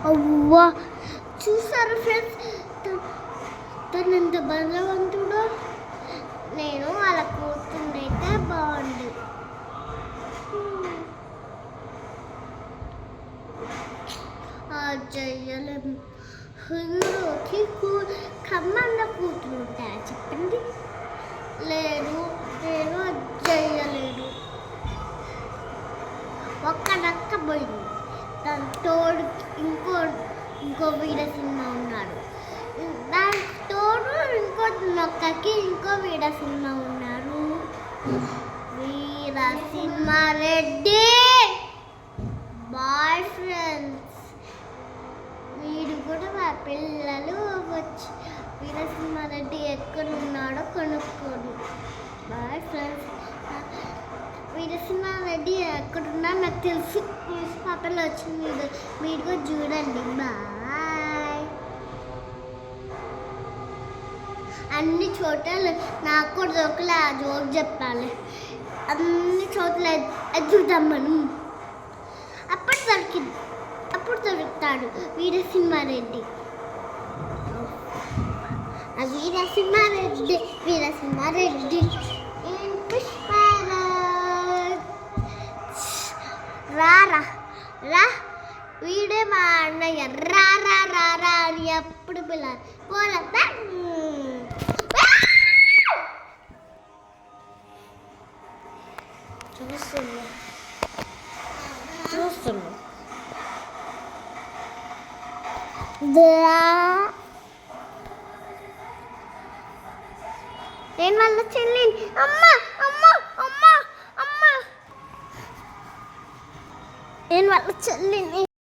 అవ్వా చూసారు ఫ్రెండ్స్, తను ఎంత బలవంతుడో. నేను అలా కూర్చుండైతే బాగుండు. చెయ్యలేము. హీరోకి కమ్మన్న కూతురు ఉంటాయా చెప్పండి? లేదు, నేను చెయ్యలేను. ఒక్క నక్క పోయింది, దాని తోడు ఇంకో వీర సినిమా ఉన్నాడు. దాని తోడు ఇంకో నక్కకి ఇంకో వీర సినిమా ఉన్నారు. Veera Simha Reddy bye friends. మీరు కూడా మా పిల్లలు వచ్చి వీరసింహారెడ్డి ఎక్కడున్నాడో కనుక్కోండి. Bye friends. వీరసింహారెడ్డి ఎక్కడున్నా నాకు తెలుసు. న్యూస్ పేపర్లో వచ్చింది, మీరు కూడా చూడండి. బాయ్. అన్ని చోట్ల నాకు కూడా దొరకలే, ఆ జోక్ చెప్పాలి. అన్ని చోట్ల ఎదుగుతాం మనం. అప్పుడు దొరుకుతాడు వీరసింహారెడ్డి. వీరసింహారెడ్డి రారా రా, వీడే మా అన్నయ్య. రా అని ఎప్పుడు పిల్లలు పోలా. చూస్తున్నా నేను వాళ్ళ చెల్లిని. నేను వాళ్ళ చెల్లిని.